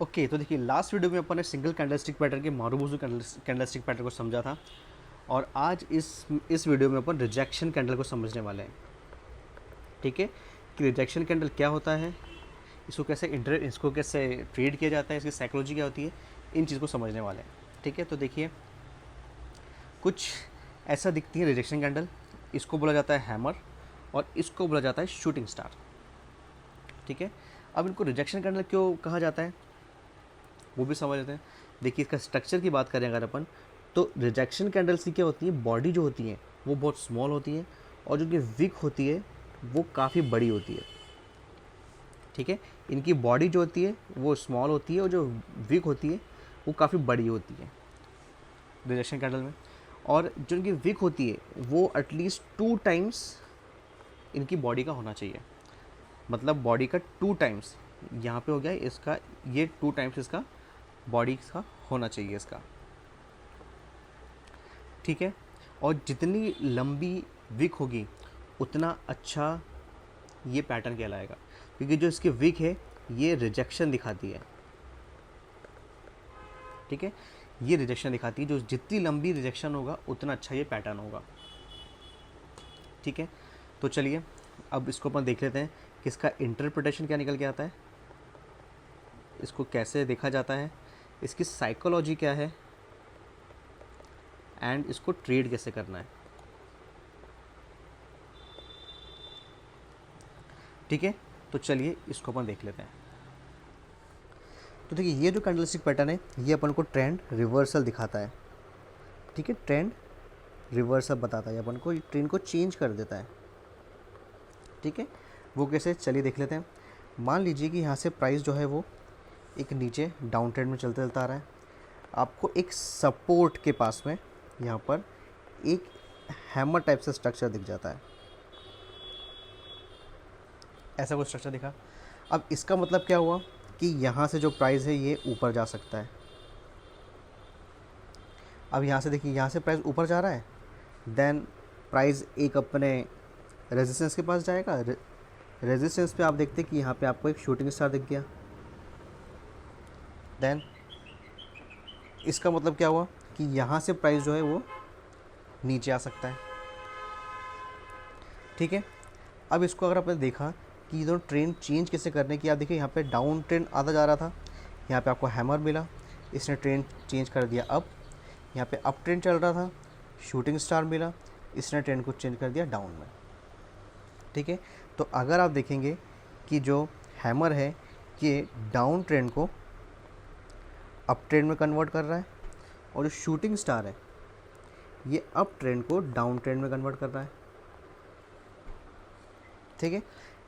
Okay, तो देखिए last video में अपन ने सिंगल कैंडलस्टिक पैटर्न के मारुबुजु कैंडलस्टिक पैटर्न को समझा था। और आज इस वीडियो में अपन रिजेक्शन कैंडल को समझने वाले हैं। ठीक है, कि रिजेक्शन कैंडल क्या होता है, इसको कैसे ट्रेड किया जाता है, इसकी साइकोलॉजी क्या होती है, इन चीज़ को समझने वाले हैं। ठीक है, तो देखिए कुछ ऐसा दिखती है रिजेक्शन कैंडल। इसको बोला जाता है हैमर और इसको बोला जाता है शूटिंग स्टार। ठीक है, अब इनको रिजेक्शन कैंडल क्यों कहा जाता है वो भी समझ लेते हैं। देखिए इसका स्ट्रक्चर की बात करें अगर अपन, तो रिजेक्शन कैंडल्स की क्या होती है, बॉडी जो होती है वो बहुत स्मॉल होती है और जो इनकी विक होती है वो काफ़ी बड़ी होती है। ठीक है, इनकी बॉडी जो होती है वो स्मॉल होती है और जो विक होती है वो काफ़ी बड़ी होती है रिजेक्शन कैंडल में। और जो इनकी विक होती है वो एटलीस्ट 2 टाइम्स इनकी बॉडी का होना चाहिए। मतलब बॉडी का 2 टाइम्स, यहाँ पे हो गया इसका, ये 2 टाइम्स इसका बॉडी का होना चाहिए इसका। ठीक है, और जितनी लंबी विक होगी उतना अच्छा ये पैटर्न कहलाएगा, क्योंकि जो इसकी विक है ये रिजेक्शन दिखाती है। ठीक है, ये रिजेक्शन दिखाती है, जो जितनी लंबी रिजेक्शन होगा उतना अच्छा ये पैटर्न होगा। ठीक है, तो चलिए अब इसको अपन देख लेते हैं कि इसका इंटरप्रिटेशन क्या निकल के आता है, इसको कैसे देखा जाता है, इसकी साइकोलॉजी क्या है एंड इसको ट्रेड कैसे करना है। ठीक है, तो चलिए इसको अपन देख लेते हैं। तो देखिए ये जो कैंडलस्टिक पैटर्न है ये अपन को ट्रेंड रिवर्सल दिखाता है। ठीक है, ट्रेंड रिवर्सल बताता है अपन को, ट्रेंड को चेंज कर देता है। ठीक है, वो कैसे, चलिए देख लेते हैं। मान लीजिए कि यहाँ से प्राइस जो है वो एक नीचे डाउन ट्रेंड में चलते चलता आ रहा है, आपको एक सपोर्ट के पास में यहाँ पर एक हैमर टाइप से स्ट्रक्चर दिख जाता है, ऐसा कुछ स्ट्रक्चर दिखा। अब इसका मतलब क्या हुआ कि यहाँ से जो प्राइस है ये ऊपर जा सकता है। अब यहाँ से देखिए, यहाँ से प्राइस ऊपर जा रहा है, देन प्राइस एक अपने रेजिस्टेंस के पास जाएगा। रेजिस्टेंस पे आप देखते हैं कि यहाँ पे आपको एक शूटिंग स्टार दिख गया। देन इसका मतलब क्या हुआ कि यहाँ से प्राइस जो है वो नीचे आ सकता है। ठीक है, अब इसको अगर आपने देखा कि ये दोनों ट्रेंड चेंज कैसे करने की, आप देखिए यहाँ पे डाउन ट्रेंड आधा जा रहा था, यहाँ पे आपको हैमर मिला, इसने ट्रेंड चेंज कर दिया। अब यहाँ पे अप ट्रेंड चल रहा था, शूटिंग स्टार मिला, इसने ट्रेंड को चेंज कर दिया डाउन में। ठीक है, तो अगर आप देखेंगे कि जो हैमर है ये डाउन ट्रेंड को अप ट्रेंड में कन्वर्ट कर रहा है, और जो शूटिंग स्टार है ये अप ट्रेंड को डाउन ट्रेंड में कन्वर्ट कर रहा है। ठीक है,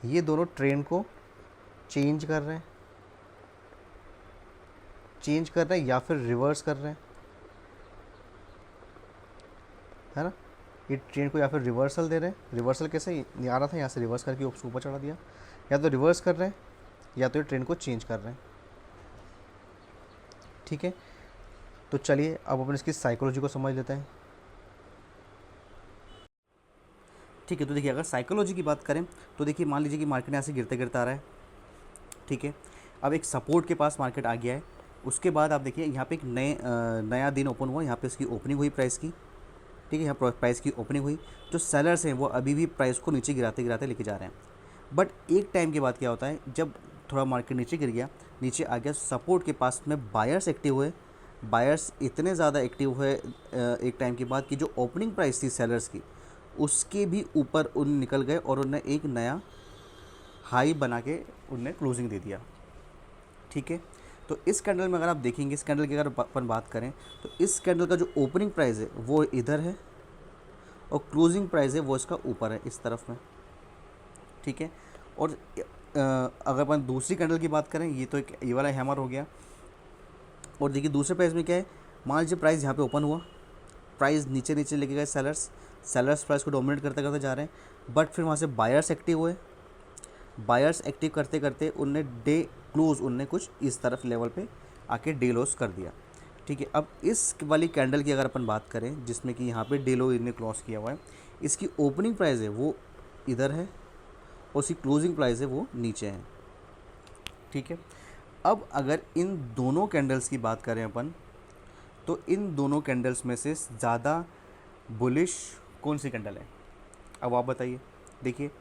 ये दोनों ट्रेंड को चेंज कर रहे हैं, या फिर रिवर्स कर रहे हैं, है ना। ये ट्रेंड को या फिर रिवर्सल दे रहे हैं, रिवर्सल कैसे, ये आ रहा था यहाँ से रिवर्स करके उसको ऊपर चढ़ा दिया, या तो रिवर्स कर रहे हैं या तो ये ट्रेंड को चेंज कर रहे हैं। ठीक है, तो चलिए अब अपन इसकी साइकोलॉजी को समझ लेते हैं। ठीक है, तो देखिए अगर साइकोलॉजी की बात करें तो देखिए मान लीजिए कि मार्केट यहाँ से गिरते गिरते आ रहा है। ठीक है, अब एक सपोर्ट के पास मार्केट आ गया है। उसके बाद आप देखिए यहाँ पे एक नया दिन ओपन हुआ, यहाँ पे इसकी ओपनिंग हुई प्राइस की। ठीक है, यहाँ प्राइस की ओपनिंग हुई, जो सेलर्स हैं वो अभी भी प्राइस को नीचे गिराते गिराते लेके जा रहे हैं। बट एक टाइम के बाद क्या होता है, जब थोड़ा मार्केट नीचे गिर गया, नीचे आ गया, सपोर्ट के पास में बायर्स एक्टिव हुए। बायर्स इतने ज़्यादा एक्टिव हुए एक टाइम के बाद कि जो ओपनिंग प्राइस थी सेलर्स की उसके भी ऊपर उन निकल गए और उन्हें एक नया हाई बना के उनने क्लोजिंग दे दिया। ठीक है, तो इस कैंडल में अगर आप देखेंगे, इस कैंडल की अगर अपन बात करें तो इस कैंडल का जो ओपनिंग प्राइस है वो इधर है और क्लोजिंग प्राइस है वो इसका ऊपर है इस तरफ में। ठीक है, और अगर अपन दूसरी कैंडल की बात करें, ये तो एक ये वाला हैमर हो गया। और देखिए दूसरे प्राइस में क्या है, मान लीजिए प्राइस यहाँ पे ओपन हुआ, प्राइस नीचे नीचे लेके गए सेलर्स प्राइस को डोमिनेट करते करते जा रहे हैं। बट फिर वहाँ से बायर्स एक्टिव हुए, बायर्स एक्टिव करते करते उनने डे क्लोज उनने कुछ इस तरफ लेवल पे आके डे लोस कर दिया। ठीक है, अब इस वाली कैंडल की अगर अपन बात करें जिसमें कि यहाँ पे डे लो इनने क्लोज किया हुआ है, इसकी ओपनिंग प्राइस है वो इधर है और उसकी क्लोजिंग प्राइस है वो नीचे है। ठीक है, अब अगर इन दोनों कैंडल्स की बात करें अपन, तो इन दोनों कैंडल्स में से ज़्यादा बुलिश कौन सी कैंडल है? अब आप बताइए। देखिए,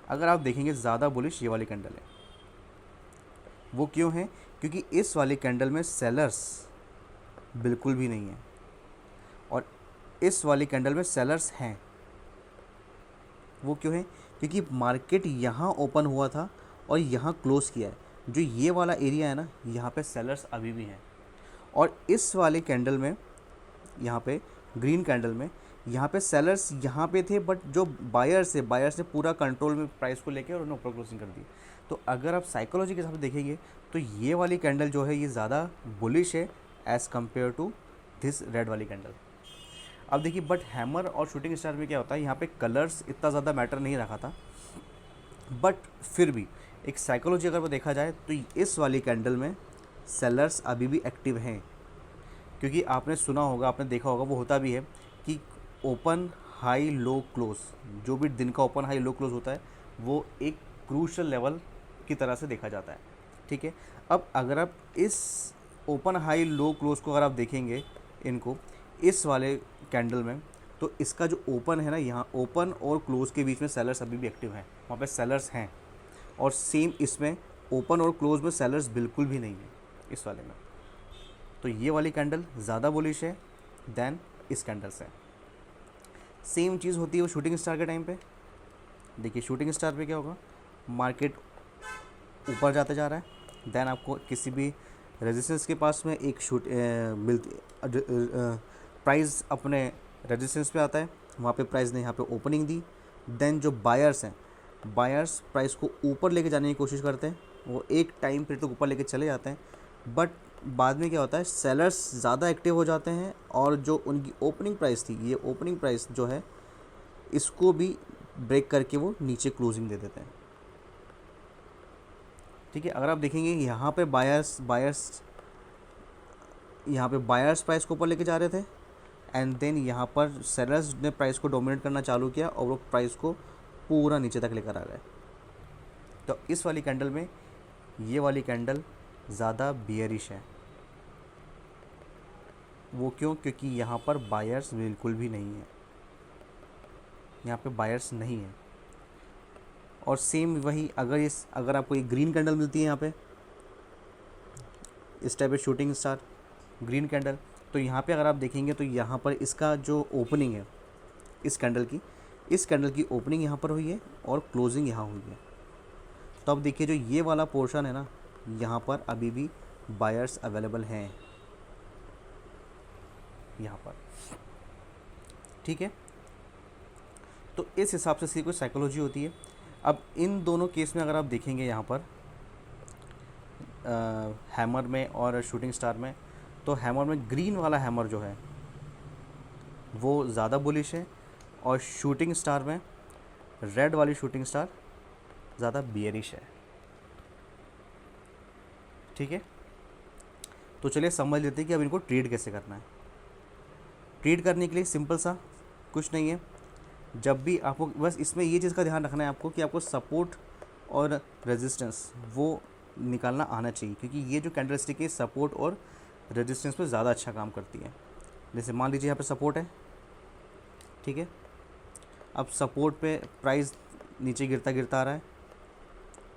अगर आप देखेंगे ज़्यादा बुलिश ये वाली कैंडल है। वो क्यों है? क्योंकि इस वाली कैंडल में सेलर्स बिल्कुल भी नहीं है और इस वाली कैंडल में सेलर्स हैं। वो क्यों है? क्योंकि मार्केट यहाँ ओपन हुआ था और यहाँ क्लोज़ किया है। जो ये वाला एरिया है ना, यहाँ पे सेलर्स अभी भी हैं। और इस वाले कैंडल में, यहाँ पे ग्रीन कैंडल में, यहाँ पे सेलर्स यहाँ पे थे, बट जो बायर्स ने पूरा कंट्रोल में प्राइस को लेके और उन्होंने ऊपर क्लोजिंग कर दी। तो अगर आप साइकोलॉजी के हिसाब से देखेंगे तो ये वाली कैंडल जो है ये ज़्यादा बुलिश है as compared to this red वाली कैंडल। अब देखिए, बट हैमर और शूटिंग स्टार में क्या होता है, यहाँ पे कलर्स इतना ज़्यादा मैटर नहीं रखा था, बट फिर भी एक साइकोलॉजी अगर वो देखा जाए तो इस वाली कैंडल में सेलर्स अभी भी एक्टिव हैं। क्योंकि आपने सुना होगा, आपने देखा होगा, वो होता भी है कि ओपन हाई लो क्लोज, जो भी दिन का ओपन हाई लो क्लोज होता है वो एक क्रूशल लेवल की तरह से देखा जाता है। ठीक है, अब अगर आप इस ओपन हाई लो क्लोज को अगर आप देखेंगे इनको इस वाले कैंडल में, तो इसका जो ओपन है ना, यहाँ ओपन और क्लोज के बीच में सेलर्स अभी भी एक्टिव हैं, वहाँ पे सेलर्स हैं। और सेम इसमें ओपन और क्लोज में सेलर्स बिल्कुल भी नहीं है इस वाले में। तो ये वाली कैंडल ज़्यादा बुलिश है देन इस कैंडल से। सेम चीज़ होती है वो शूटिंग स्टार के टाइम पे। देखिए, शूटिंग स्टार पे क्या होगा, मार्केट ऊपर जाते जा रहा है, देन आपको किसी भी रेजिस्टेंस के पास में एक प्राइस अपने रेजिस्टेंस पे आता है, वहाँ पे प्राइस ने यहाँ पे ओपनिंग दी। देन जो बायर्स हैं, बायर्स प्राइस को ऊपर लेके जाने की कोशिश करते हैं, वो एक टाइम पीरियड तक ऊपर लेके चले जाते हैं, बट बाद में क्या होता है, सेलर्स ज़्यादा एक्टिव हो जाते हैं और जो उनकी ओपनिंग प्राइस थी, ये ओपनिंग प्राइस जो है इसको भी ब्रेक करके वो नीचे क्लोजिंग दे देते हैं। ठीक है, अगर आप देखेंगे यहाँ पे बायर्स यहाँ पे बायर्स प्राइस को ऊपर लेके जा रहे थे, एंड देन यहाँ पर सेलर्स ने प्राइस को डोमिनेट करना चालू किया और वो प्राइस को पूरा नीचे तक लेकर आ गए। तो इस वाली कैंडल में ये वाली कैंडल ज़्यादा बियरिश है। वो क्यों? क्योंकि यहाँ पर बायर्स बिल्कुल भी नहीं है, यहाँ पे बायर्स नहीं है। और सेम वही, अगर आपको ये ग्रीन कैंडल मिलती है यहाँ पे, इस टाइप पे शूटिंग स्टार ग्रीन कैंडल, तो यहाँ पे अगर आप देखेंगे तो यहाँ पर इसका जो ओपनिंग है इस कैंडल की ओपनिंग यहाँ पर हुई है और क्लोजिंग यहाँ हुई है। तो अब देखिए, जो ये वाला पोर्शन है ना, यहाँ पर अभी भी बायर्स अवेलेबल हैं यहाँ पर। ठीक है, तो इस हिसाब से इसकी कोई साइकोलॉजी होती है। अब इन दोनों केस में अगर आप देखेंगे यहाँ पर हैमर में और शूटिंग स्टार में, तो हैमर में ग्रीन वाला हैमर जो है वो ज़्यादा बुलिश है और शूटिंग स्टार में रेड वाली शूटिंग स्टार ज़्यादा बियरिश है। ठीक है, तो चलिए समझ लेते हैं कि अब इनको ट्रेड कैसे करना है। ट्रेड करने के लिए सिंपल सा कुछ नहीं है, जब भी आपको बस इसमें ये चीज़ का ध्यान रखना है आपको कि आपको सपोर्ट और रेजिस्टेंस वो निकालना आना चाहिए, क्योंकि ये जो कैंडलस्टिक है सपोर्ट और रेजिस्टेंस पे ज़्यादा अच्छा काम करती है। जैसे मान लीजिए यहाँ पे सपोर्ट है, ठीक है, अब सपोर्ट पे प्राइस नीचे गिरता आ रहा है,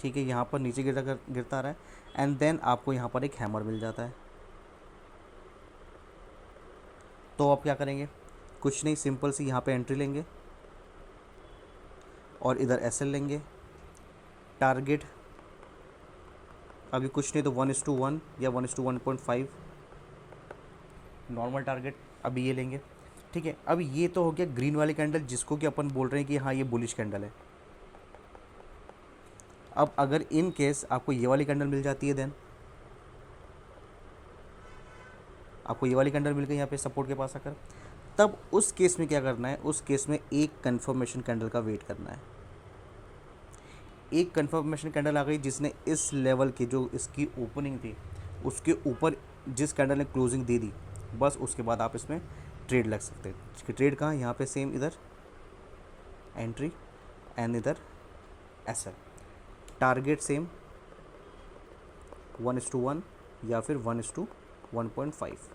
ठीक है, यहाँ पर नीचे गिरता आ रहा है, एंड देन आपको यहाँ पर एक हैमर मिल जाता है। तो आप क्या करेंगे, कुछ नहीं, सिंपल सी यहाँ पे एंट्री लेंगे और इधर एसएल लेंगे। टारगेट अभी कुछ नहीं तो 1:1 या 1:1.5 नॉर्मल टारगेट अभी ये लेंगे। ठीक है, अब ये तो हो गया ग्रीन वाली कैंडल जिसको कि अपन बोल रहे हैं कि हाँ ये बुलिश कैंडल है। अब अगर इन केस आपको ये वाली कैंडल मिल जाती है, देन आपको ये वाली कैंडल मिल गई यहाँ पे सपोर्ट के पास आकर, तब उस केस में क्या करना है, उस केस में एक कंफर्मेशन कैंडल का वेट करना है। एक कंफर्मेशन कैंडल आ गई जिसने इस लेवल की जो इसकी ओपनिंग थी उसके ऊपर जिस कैंडल ने क्लोजिंग दे दी, बस उसके बाद आप इसमें ट्रेड लग सकते हैं। ट्रेड कहाँ, यहाँ पे सेम इधर एंट्री एंड इधर एसएल, टारगेट सेम 1:1 या फिर 1:1.5।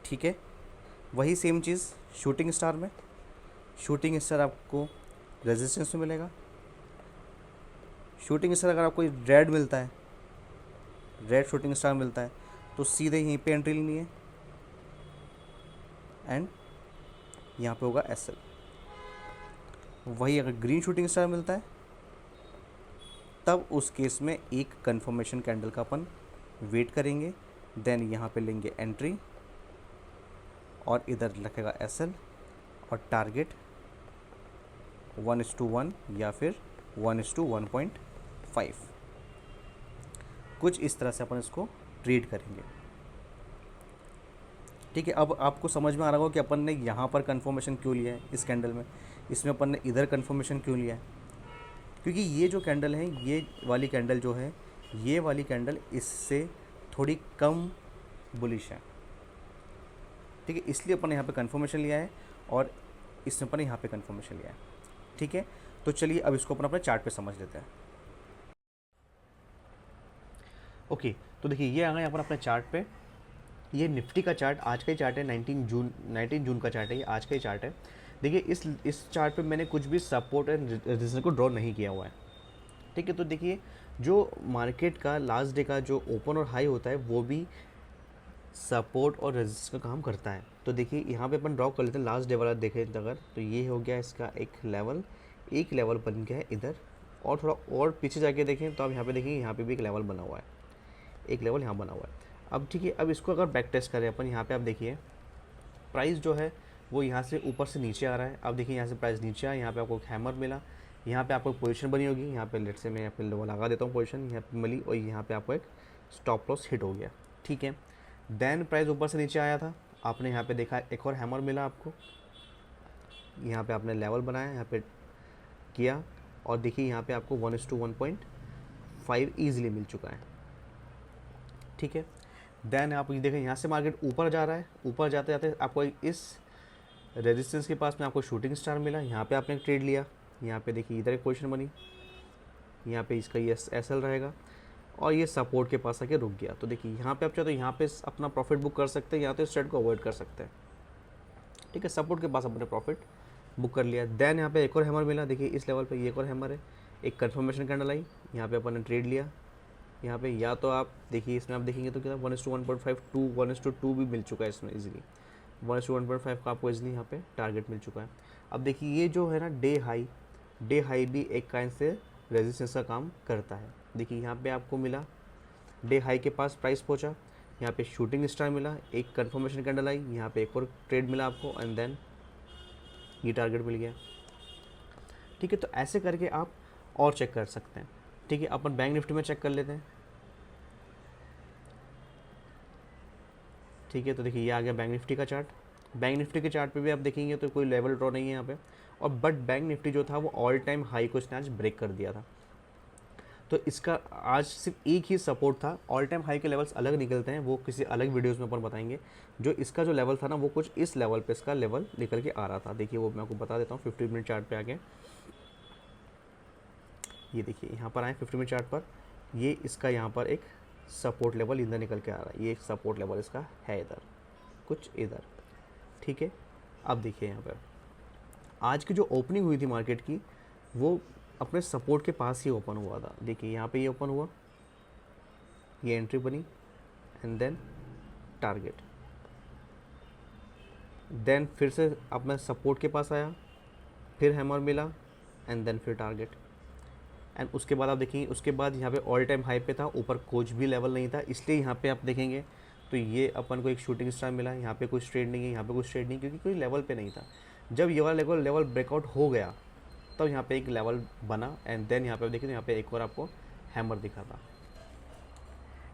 ठीक है, वही सेम चीज़ शूटिंग स्टार में। शूटिंग स्टार आपको रेजिस्टेंस में मिलेगा। शूटिंग स्टार अगर आपको रेड मिलता है, रेड शूटिंग स्टार मिलता है, तो सीधे यहीं पे एंट्री लेनी है एंड यहाँ पे होगा एसएल। वही अगर ग्रीन शूटिंग स्टार मिलता है, तब उस केस में एक कंफर्मेशन कैंडल का अपन वेट करेंगे, देन यहाँ पे लेंगे एंट्री और इधर लिखेगा एसएल और टारगेट 1:1 या फिर 1:1.5। कुछ इस तरह से अपन इसको ट्रीट करेंगे। ठीक है, अब आपको समझ में आ रहा होगा कि अपन ने यहाँ पर कंफर्मेशन क्यों लिया है इस कैंडल में, इसमें अपन ने इधर कंफर्मेशन क्यों लिया है। क्योंकि ये जो कैंडल है, ये वाली कैंडल जो है, ये वाली कैंडल इससे थोड़ी कम बुलिश है। ठीक है, इसलिए अपन ने यहाँ पे कंफर्मेशन लिया है और इसमें अपन ने यहाँ पे कंफर्मेशन लिया है। ठीक है, तो चलिए अब इसको अपन अपने चार्ट पे समझ लेते हैं। ओके, तो देखिए ये आ गए अपन अपने चार्ट पे। ये निफ्टी का चार्ट आज का ही चार्ट है, 19 जून का चार्ट है, ये आज का ही चार्ट है। देखिए इस चार्ट पे मैंने कुछ भी सपोर्ट एंड रेजिस्टेंस को ड्रॉ नहीं किया हुआ है। ठीक है, तो देखिए जो मार्केट का लास्ट डे का जो ओपन और हाई होता है वो भी सपोर्ट और रेजिस्टेंस का काम करता है। तो देखिए यहाँ पे अपन ड्रॉ कर लेते हैं लास्ट डे वाला देखें अगर, तो ये हो गया इसका एक लेवल बन गया है इधर, और थोड़ा और पीछे जाके देखें तो आप यहाँ पे देखेंगे यहाँ पे भी एक लेवल बना हुआ है, एक लेवल यहाँ बना हुआ है। अब ठीक है, अब इसको अगर बैक टेस्ट करें अपन, यहाँ पे आप देखिए प्राइस जो है वो यहाँ से ऊपर से नीचे आ रहा है। अब देखिए यहाँ से प्राइस नीचे आया, यहाँ पे आपको हैमर मिला, यहाँ पे आपको पोजीशन बनी होगी, यहाँ पे लेट से मैं यहाँ पे लेवल लगा देता हूँ पोजीशन, यहाँ पे मिली और यहाँ पे आपको एक स्टॉप लॉस हिट हो गया। ठीक है, देन प्राइस ऊपर से नीचे आया था, आपने यहाँ पे देखा एक और हैमर मिला आपको, यहाँ पे आपने लेवल बनाया, यहाँ पे किया और देखिए यहाँ पे आपको 1:1.5 ईजिली मिल चुका है। ठीक है, देन आप ये देखें यहाँ से मार्केट ऊपर जा रहा है, ऊपर जाते जाते आपको इस रेजिस्टेंस के पास में आपको शूटिंग स्टार मिला, यहाँ पे आपने ट्रेड लिया, यहाँ पे देखिए इधर एक पोजीशन बनी, यहाँ पे इसका ये एसएल रहेगा और ये सपोर्ट के पास आके रुक गया। तो देखिए यहाँ पे आप चाहे तो यहाँ पे अपना प्रॉफिट बुक कर सकते हैं, यहाँ तो इस ट्रेड को अवॉइड कर सकते हैं। ठीक है, सपोर्ट के पास अपने प्रॉफिट बुक कर लिया। देन यहाँ पे एक और हैमर मिला, देखिए इस लेवल पे ये एक और हैमर है, एक कंफर्मेशन कैंडल आई, यहाँ पे अपन ने ट्रेड लिया। यहाँ पे या तो आप देखिए इसमें आप देखेंगे तो क्या 1:1.5 1:2 भी मिल चुका है इसमें इजीली, 1:1.5 का आपको इजीली यहाँ पे टारगेट मिल चुका है। अब देखिए ये जो है ना डे हाई भी एक काइंड से रेजिस्टेंस का काम करता है। देखिए यहाँ पे आपको मिला, डे हाई के पास प्राइस पहुँचा, यहाँ पे शूटिंग स्टार मिला, एक कंफर्मेशन कैंडल आई, यहाँ पे एक और ट्रेड मिला आपको एंड देन ये टारगेट मिल गया। ठीक है, तो ऐसे करके आप और चेक कर सकते हैं। ठीक है, अपन बैंक निफ्टी में चेक कर लेते हैं। ठीक है, तो देखिए ये आ गया बैंक निफ्टी का चार्ट। बैंक निफ्टी के चार्ट पे भी आप देखेंगे तो कोई लेवल ड्रॉ नहीं है यहाँ पे, और बट बैंक निफ्टी जो था वो ऑल टाइम हाई को इसने आज ब्रेक कर दिया था। तो इसका आज सिर्फ एक ही सपोर्ट था, ऑल टाइम हाई के लेवल्स अलग निकलते हैं, वो किसी अलग वीडियोस में अपन बताएंगे। जो इसका जो लेवल था ना वो कुछ इस लेवल पे इसका लेवल निकल के आ रहा था। देखिए वो मैं आपको बता देता हूँ 50 मिनट चार्ट पे आके, ये देखिए यहाँ पर आए 50 मिनट चार्ट पर, ये इसका यहाँ पर एक सपोर्ट लेवल इधर निकल के आ रहा है, ये एक सपोर्ट लेवल इसका है इधर, कुछ इधर। ठीक है, अब देखिए यहाँ पर आज की जो ओपनिंग हुई थी मार्केट की वो अपने सपोर्ट के पास ही ओपन हुआ था। देखिए यहाँ पे ये ओपन हुआ, ये एंट्री बनी एंड देन टारगेट, देन फिर से अपना सपोर्ट के पास आया, फिर हैमर मिला एंड देन फिर टारगेट। एंड उसके बाद आप देखेंगे उसके बाद यहाँ पे ऑल टाइम हाई पे था, ऊपर कुछ भी लेवल नहीं था, इसलिए यहाँ पे आप देखेंगे तो ये अपन को एक शूटिंग स्टार मिला। यहाँ पे कुछ ट्रेड नहीं है, यहाँ पे कुछ ट्रेड नहीं, क्योंकि कोई लेवल पे नहीं था। जब ये वाला लेवल ब्रेकआउट हो गया तब तो यहाँ पे एक लेवल बना एंड देन यहाँ पे देखिए तो यहाँ पे एक और आपको हैमर दिखा था।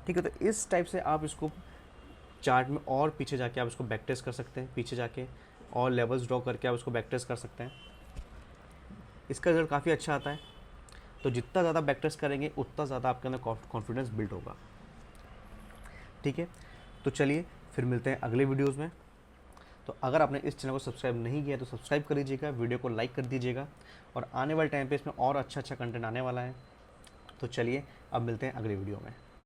ठीक है, तो इस टाइप से आप इसको चार्ट में और पीछे जाके आप इसको बैक टेस्ट कर सकते हैं, पीछे जाके और लेवल्स ड्रॉ करके आप इसको बैक टेस्ट कर सकते हैं। इसका रिजल्ट काफ़ी अच्छा आता है। तो जितना ज़्यादा बैक टेस्ट करेंगे उतना ज़्यादा आपके अंदर कॉन्फिडेंस बिल्ड होगा। ठीक है, तो चलिए फिर मिलते हैं अगले वीडियोज़ में। तो अगर आपने इस चैनल को सब्सक्राइब नहीं किया तो सब्सक्राइब कर लीजिएगा, वीडियो को लाइक कर दीजिएगा, और आने वाले टाइम पे इसमें और अच्छा कंटेंट आने वाला है। तो चलिए अब मिलते हैं अगले वीडियो में।